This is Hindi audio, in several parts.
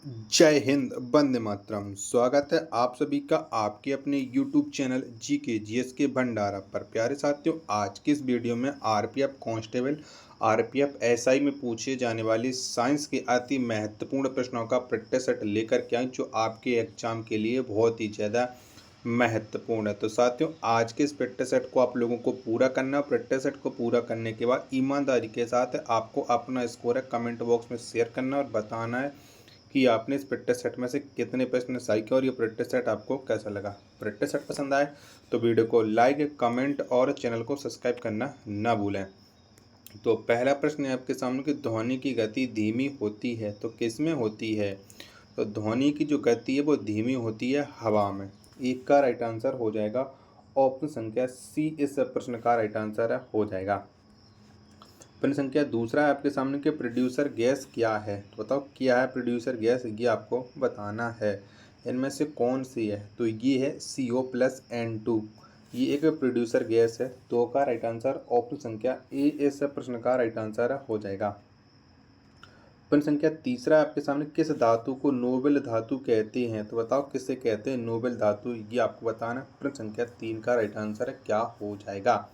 जय हिंद, वंदे मातरम। स्वागत है आप सभी का आपके अपने यूट्यूब चैनल जीके जीएस के भंडारा पर। प्यारे साथियों, आज की इस वीडियो में आरपीएफ कांस्टेबल, आरपीएफ एसआई में पूछे जाने वाली साइंस के अति महत्वपूर्ण प्रश्नों का प्रैक्टिस सेट लेकर के आए, जो आपके एग्जाम के लिए बहुत ही ज़्यादा महत्वपूर्ण है। तो साथियों, आज के इस प्रैक्टिस सेट को आप लोगों को पूरा करना है। प्रैक्टिस सेट को पूरा करने के बाद ईमानदारी के साथ आपको अपना स्कोर है कमेंट बॉक्स में शेयर करना और बताना है कि आपने इस प्रैक्टिस सेट में से कितने प्रश्न सही किए और ये प्रैक्टिस सेट आपको कैसा लगा। प्रैक्टिस सेट पसंद आए तो वीडियो को लाइक, कमेंट और चैनल को सब्सक्राइब करना ना भूलें। तो पहला प्रश्न है आपके सामने कि ध्वनि की गति धीमी होती है तो किस में होती है। तो ध्वनि की जो गति है वो धीमी होती है हवा में। एक का राइट आंसर हो जाएगा ऑप्शन संख्या सी इस प्रश्न का राइट आंसर हो जाएगा। प्रश्न संख्या दूसरा है आपके सामने कि प्रोड्यूसर गैस क्या है। तो बताओ क्या है प्रोड्यूसर गैस, ये आपको बताना है। इनमें से कौन सी है। तो ये है CO+N2। ये एक प्रोड्यूसर गैस है। दो का राइट आंसर ऑप्शन संख्या ए इस प्रश्न का राइट आंसर हो जाएगा। प्रश्न संख्या तीसरा आपके सामने किस धातु को नोबेल धातु कहते हैं। तो बताओ किससे कहते हैं नोबेल धातु, ये आपको बताना है। प्रश्न संख्या तीन का राइट आंसर क्या हो जाएगा।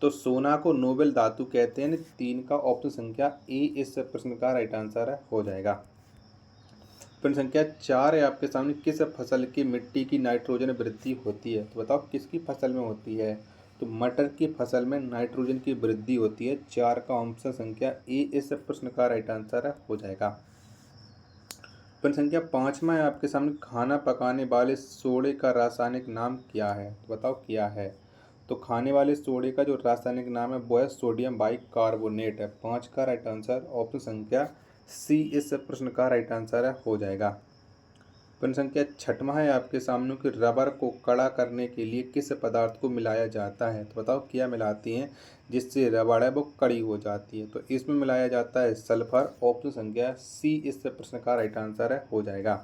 तो सोना को नोबेल धातु कहते हैं। तीन का ऑप्शन संख्या ए इस प्रश्न का राइट आंसर हो जाएगा। प्रश्न संख्या चार है आपके सामने किस फसल की मिट्टी की नाइट्रोजन वृद्धि होती है। तो बताओ किसकी फसल में होती है। तो मटर की फसल में नाइट्रोजन की वृद्धि होती है। चार का ऑप्शन संख्या ए इस प्रश्न का राइट आंसर हो जाएगा। प्रश्न संख्या पाँचवा है आपके सामने खाना पकाने वाले सोडे का रासायनिक नाम क्या है। तो बताओ क्या है। तो खाने वाले सोडे का जो रासायनिक नाम है वो है सोडियम बाइकार्बोनेट है। पाँच का राइट आंसर ऑप्शन संख्या सी इस प्रश्न का राइट आंसर हो जाएगा। प्रश्न संख्या छठवां है आपके सामने कि रबर को कड़ा करने के लिए किस पदार्थ को मिलाया जाता है। तो बताओ क्या मिलाती हैं जिससे रबर है वो कड़ी हो जाती है। तो इसमें मिलाया जाता है सल्फर। ऑप्शन संख्या सी इस प्रश्न का राइट आंसर हो जाएगा।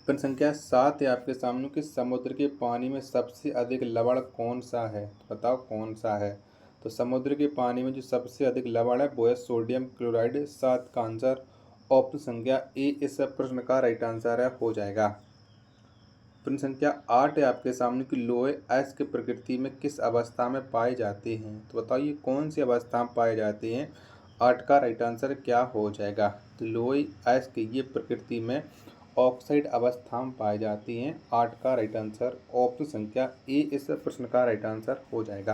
प्रश्न संख्या सात है आपके सामने कि समुद्र के पानी में सबसे अधिक लवण कौन सा है। तो बताओ कौन सा है। तो समुद्र के पानी में जो सबसे अधिक लवण है वो है सोडियम क्लोराइड। सात का आंसर ऑप्शन संख्या ए इस प्रश्न का राइट आंसर हो जाएगा। प्रश्न संख्या आठ है आपके सामने कि लोहे अयस्क प्रकृति में किस अवस्था में पाए जाते हैं। तो बताइए कौन सी अवस्था में पाए जाते हैं। आठ का राइट आंसर क्या हो जाएगा। तो लोहे अयस्क ये प्रकृति में ऑक्साइड अवस्था में पाए जाती हैं। आठ का राइट आंसर ऑप्शन संख्या ए इस प्रश्न का राइट आंसर हो जाएगा।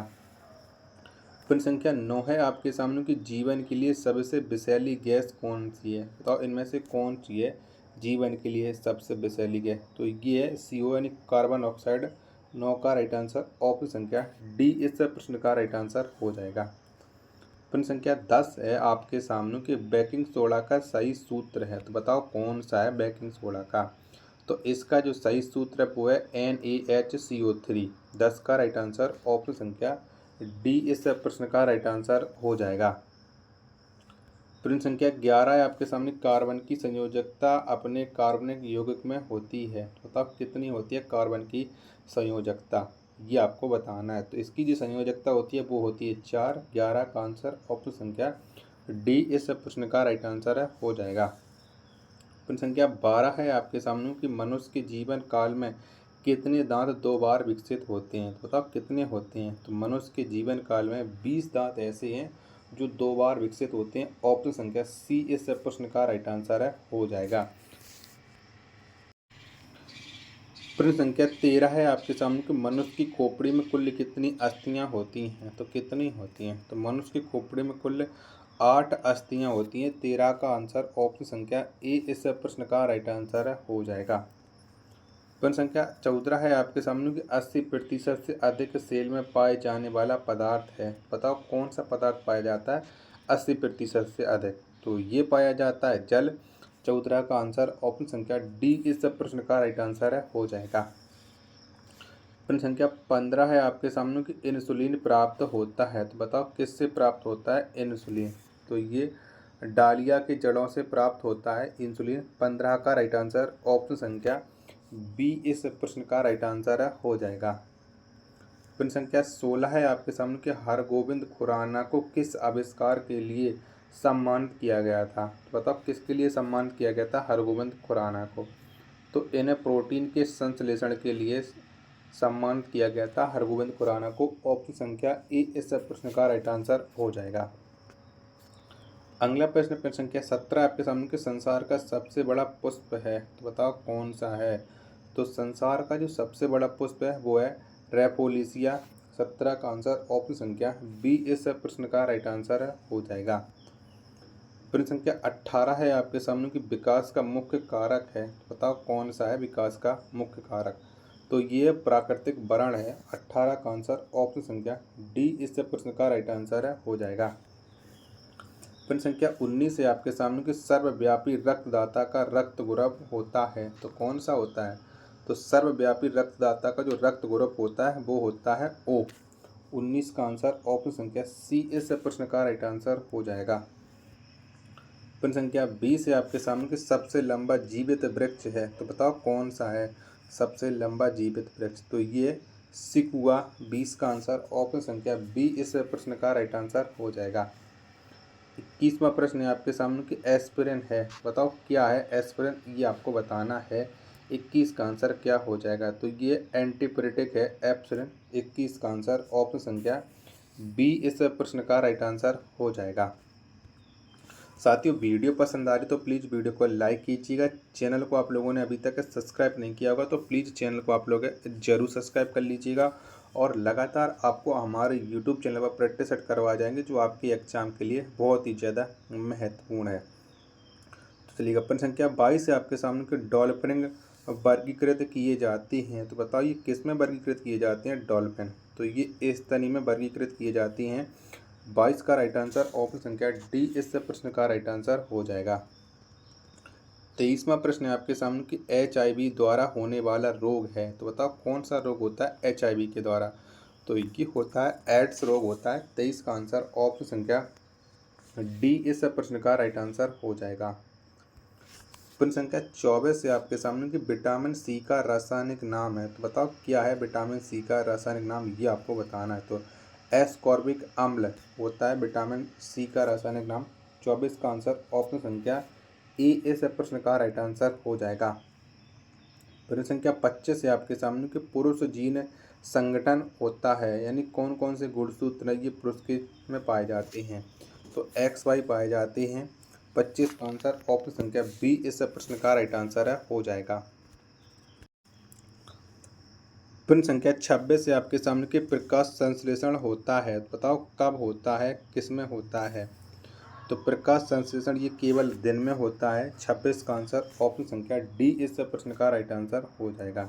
प्रश्न संख्या नौ है आपके सामने कि जीवन के लिए सबसे विषैली गैस कौन सी है। बताओ इनमें से कौन सी है जीवन के लिए सबसे विषैली गैस। तो ये है CO यानी कार्बन ऑक्साइड। नौ का राइट आंसर ऑप्शन संख्या डी इस प्रश्न का राइट आंसर हो जाएगा। प्रश्न संख्या 10 है आपके सामने कि बेकिंग सोडा का सही सूत्र है। तो बताओ कौन सा है बेकिंग सोडा का। तो इसका जो सही सूत्र है वो है NaHCO3। 10 का राइट आंसर ऑप्शन संख्या डी इस प्रश्न का राइट आंसर हो जाएगा। प्रश्न संख्या 11 है आपके सामने कार्बन की संयोजकता अपने कार्बनिक यौगिक में होती है। तो बताओ कितनी होती है कार्बन की संयोजकता, ये आपको बताना है। तो इसकी जो संयोजकता होती है वो होती है 4। 11 का आंसर ऑप्शन संख्या डी इस प्रश्न का राइट आंसर हो जाएगा। प्रश्न संख्या 12 है आपके सामने कि मनुष्य के जीवन काल में कितने दांत दो बार विकसित होते हैं। तो बताओ कितने होते हैं। तो मनुष्य के जीवन काल में 20 दांत ऐसे हैं जो दो बार विकसित होते हैं। ऑप्शन संख्या सी इस प्रश्न का राइट आंसर हो जाएगा। प्रश्न संख्या 13 है आपके सामने कि मनुष्य की खोपड़ी में कुल कितनी अस्थियां होती हैं। तो कितनी होती हैं। तो मनुष्य की खोपड़ी में कुल 8 अस्थियां होती हैं। 13 का आंसर ऑप्शन संख्या ए इस प्रश्न का राइट आंसर हो जाएगा। प्रश्न संख्या 14 है आपके सामने कि 80% से अधिक सेल में पाए जाने वाला पदार्थ है। बताओ कौन सा पदार्थ पाया जाता है 80% से अधिक। तो ये पाया जाता है जल। 14 का आंसर ऑप्शन संख्या डी इस प्रश्न का राइट आंसर हो जाएगा। प्रश्न संख्या 15 है आपके सामने कि इंसुलिन प्राप्त होता है। तो बताओ किससे प्राप्त होता है इंसुलिन। तो ये डालिया के जड़ों से प्राप्त होता है इंसुलिन। 15 का राइट आंसर ऑप्शन संख्या बी इस प्रश्न का राइट आंसर हो जाएगा। प्रश्न संख्या 16 है आपके सामने कि हरगोविंद खुराना को किस आविष्कार के लिए सम्मानित किया गया था? तो बताओ किसके लिए सम्मानित किया गया था हरगोविंद खुराना को? तो इन्हें प्रोटीन के संश्लेषण के लिए सम्मानित किया गया था हरगोविंद खुराना को। ऑप्शन संख्या ए इस प्रश्न का राइट आंसर हो जाएगा। अगला प्रश्न प्रश्न संख्या 17 आपके सामने कि संसार का सबसे बड़ा पुष्प है, तो बताओ कौन सा है? तो संसार का जो सबसे बड़ा पुष्प है वो है रेफोलिसिया। 17 का आंसर ऑप्शन संख्या बी इस प्रश्न का राइट आंसर हो जाएगा। प्रश्न संख्या 18 है आपके सामने कि विकास का मुख्य कारक है, तो बताओ कौन सा है विकास का मुख्य कारक? तो ये प्राकृतिक वरण है। 18 का आंसर ऑप्शन संख्या डी इस प्रश्न का राइट आंसर हो जाएगा। प्रश्न संख्या 19 है आपके सामने कि सर्वव्यापी रक्तदाता का रक्त ग्रुप होता है, तो कौन सा होता है? तो सर्वव्यापी रक्तदाता का जो रक्त ग्रुप होता है वो होता है ओ। 19 का आंसर ऑप्शन संख्या सी इस प्रश्न का राइट आंसर हो जाएगा। प्रश्न संख्या 20 है आपके सामने कि सबसे लंबा जीवित वृक्ष है, तो बताओ कौन सा है सबसे लंबा जीवित वृक्ष? तो ये सिकुआ। 20 का आंसर ऑप्शन संख्या बी इस प्रश्न का राइट आंसर हो जाएगा। 21वां प्रश्न है आपके सामने कि एस्पिरिन है, बताओ क्या है एस्पिरिन, ये आपको बताना है। 21 का आंसर क्या हो जाएगा? तो ये एंटीपिरेटिक है एस्पिरिन। 21 का आंसर ऑप्शन संख्या बी इस प्रश्न का राइट आंसर हो जाएगा। साथियों वीडियो पसंद आ रही तो प्लीज़ वीडियो को लाइक कीजिएगा। चैनल को आप लोगों ने अभी तक सब्सक्राइब नहीं किया होगा तो प्लीज़ चैनल को आप लोग जरूर सब्सक्राइब कर लीजिएगा और लगातार आपको हमारे यूट्यूब चैनल पर प्रैक्टिस सेट करवा जाएंगे जो आपके एग्जाम के लिए बहुत ही ज़्यादा महत्वपूर्ण है। तो चलिए प्रश्न संख्या 22 है आपके सामने कि डॉल्फिन वर्गीकृत किए जाते हैं, तो बताओ ये किस में वर्गीकृत किए जाते हैं डॉल्फिन? तो ये इस तनी में वर्गीकृत किए जाती हैं। 22 का राइट आंसर ऑप्शन संख्या डी इस प्रश्न का राइट आंसर हो जाएगा। 23वां प्रश्न है आपके सामने कि HIV द्वारा होने वाला रोग है, तो बताओ कौन सा रोग होता है HIV के द्वारा? तो ये होता है एड्स रोग होता है। 23 का आंसर ऑप्शन संख्या डी इस प्रश्न का राइट आंसर हो जाएगा। प्रश्न संख्या 24 है आपके सामने कि विटामिन सी का रासायनिक नाम है, तो बताओ क्या है विटामिन सी का रासायनिक नाम, ये आपको बताना है। तो एस्कॉर्बिक अम्ल होता है विटामिन सी का रासायनिक नाम। 24 का आंसर ऑप्शन संख्या ए इस प्रश्न का राइट आंसर हो जाएगा। प्रश्न संख्या 25 है आपके सामने कि पुरुष जीन संगठन होता है, यानी कौन कौन से गुणसूत्र ये पुरुष के में पाए जाते हैं? तो XY पाए जाते हैं। 25 का आंसर ऑप्शन संख्या बी इस प्रश्न का राइट आंसर हो जाएगा। प्रश्न संख्या 26 से आपके सामने कि प्रकाश संश्लेषण होता है, तो बताओ कब होता है किस में होता है? तो प्रकाश संश्लेषण ये केवल दिन में होता है। 26 का आंसर ऑप्शन संख्या डी इस प्रश्न का राइट आंसर हो जाएगा।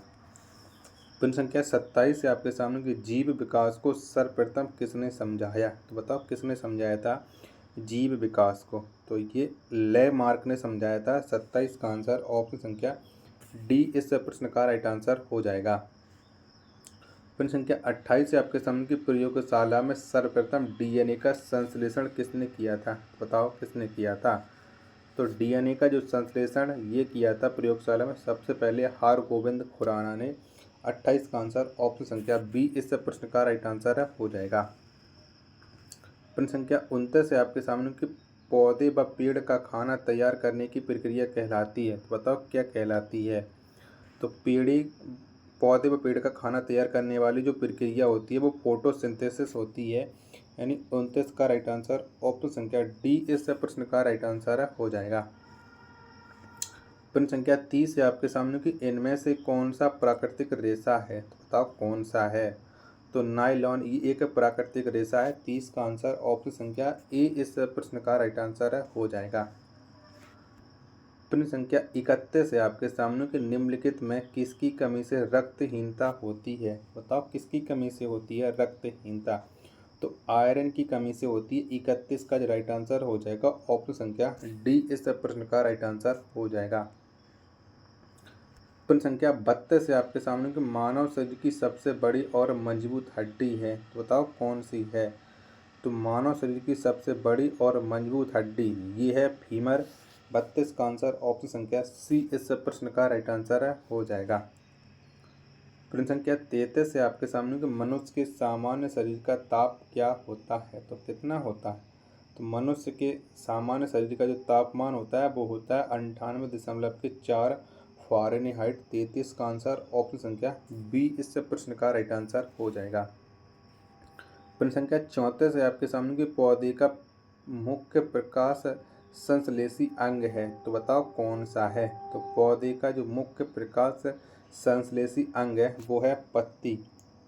प्रश्न संख्या 27 से आपके सामने कि जीव विकास को सर्वप्रथम किसने समझाया? तो बताओ किसने समझाया था जीव विकास को? तो ये लेमार्क ने समझाया था। 27 का आंसर ऑप्शन संख्या डी इस प्रश्न का राइट आंसर हो जाएगा। प्रश्न संख्या 28 से आपके सामने की प्रयोगशाला में सर्वप्रथम DNA का संश्लेषण किसने किया था? बताओ किसने किया था? तो DNA का जो संश्लेषण ये किया था प्रयोगशाला में सबसे पहले हरगोविंद खुराना ने। 28 का आंसर ऑप्शन संख्या बी इस प्रश्न का राइट आंसर हो जाएगा। प्रश्न संख्या 29 से आपके सामने कि पौधे व पेड़ का खाना तैयार करने की प्रक्रिया कहलाती है, तो बताओ क्या कहलाती है? तो पौधे व पेड़ का खाना तैयार करने वाली जो प्रक्रिया होती है वो फोटोसिंथेसिस होती है। यानी 29 का राइट आंसर ऑप्शन संख्या डी इस प्रश्न का राइट आंसर हो जाएगा। प्रश्न संख्या 30 है आपके सामने कि इनमें से कौन सा प्राकृतिक रेशा है, तो बताओ कौन सा है? तो नायलॉन ये एक प्राकृतिक रेशा है। 30 का आंसर ऑप्शन संख्या ए इस प्रश्न का राइट आंसर हो जाएगा। प्रश्न संख्या 31 है आपके सामने कि निम्नलिखित में किसकी कमी से रक्तहीनता होती है? बताओ किसकी कमी से होती है रक्तहीनता? तो आयरन की कमी से होती है। 31 का जो राइट आंसर हो जाएगा ऑप्शन संख्या डी इस प्रश्न का राइट आंसर हो जाएगा। प्रश्न संख्या 32 है आपके सामने कि मानव शरीर की सबसे बड़ी और मजबूत हड्डी है, तो बताओ कौन सी है? तो मानव शरीर की सबसे बड़ी और मजबूत हड्डी ये है फीमर। 32 का आंसर ऑप्शन संख्या सी इस प्रश्न का राइट आंसर हो जाएगा। प्रश्न संख्या 33 से आपके सामने कि मनुष्य के सामान्य शरीर का ताप क्या होता है? तो कितना होता है? तो मनुष्य के सामान्य शरीर का जो तापमान होता है वो होता है 98.4 फ़ारेनहाइट। 33 का आंसर ऑप्शन संख्या बी इस प्रश्न का राइट आंसर हो जाएगा। प्रश्न संख्या 34 है आपके सामने कि पौधे का मुख्य प्रकाश संश्लेषी अंग है, तो बताओ कौन सा है। तो पौधे का जो मुख्य प्रकाश संश्लेषी अंग है वो है पत्ती।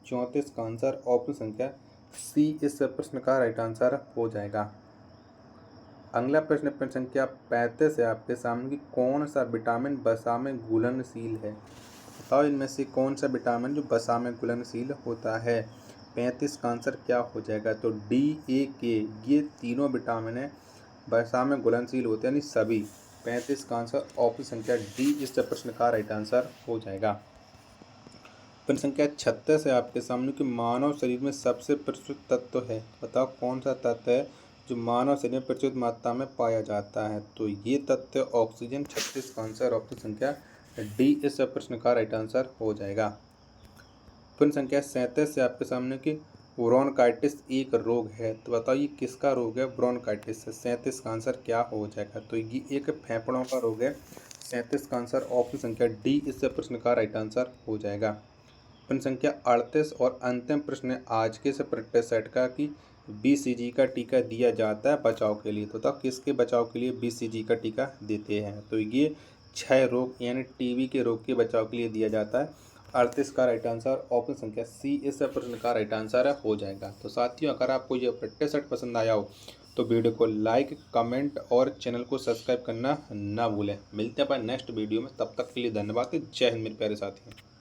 34 का आंसर ऑप्शन संख्या सी इस प्रश्न का राइट आंसर हो जाएगा। अगला प्रश्न प्रश्न संख्या 35 है आपके सामने कि कौन सा विटामिन वसा में घुलनशील है। बताओ इनमें से कौन सा विटामिन जो वसा में घुलनशील होता है। 35 का आंसर क्या हो जाएगा। तो डी, ए, के, ये तीनों विटामिन है वसा में घुलनशील होते हैं, यानी सभी। 35 का आंसर ऑप्शन संख्या डी इस प्रश्न का राइट आंसर हो जाएगा। प्रश्न संख्या 36 है आपके सामने कि मानव शरीर में सबसे प्रचुर तत्व है, बताओ कौन सा तत्व है जो मानव शरीर में प्रचुर मात्रा में पाया जाता है। तो ये तत्व ऑक्सीजन। 36 का आंसर ऑप्शन संख्या डी इस प्रश्न का राइट आंसर हो जाएगा। प्रश्न संख्या 37 से आपके सामने कि ब्रोंकाइटिस एक रोग है, तो बताओ ये किसका रोग है ब्रोंकाइटिस। 37 का आंसर क्या हो जाएगा। तो ये एक फेफड़ों का रोग है। 37 का आंसर ऑप्शन संख्या डी इस प्रश्न का राइट आंसर हो जाएगा। प्रश्न संख्या 38 और अंतिम प्रश्न आज के इस प्रैक्टिस सेट का कि BCG का टीका दिया जाता है बचाव के लिए, तो बताओ किसके बचाव के लिए BCG का टीका देते हैं। तो ये क्षय रोग यानी टीबी के रोग के बचाव के लिए दिया जाता है। 38 का राइट आंसर ऑप्शन संख्या सी इस प्रश्न का राइट आंसर हो जाएगा। तो साथियों अगर आपको यह प्रैक्टिस सेट पसंद आया हो तो वीडियो को लाइक, कमेंट और चैनल को सब्सक्राइब करना ना भूलें। मिलते हैं अपन नेक्स्ट वीडियो में, तब तक के लिए धन्यवाद। जय हिंद मेरे प्यारे साथियों।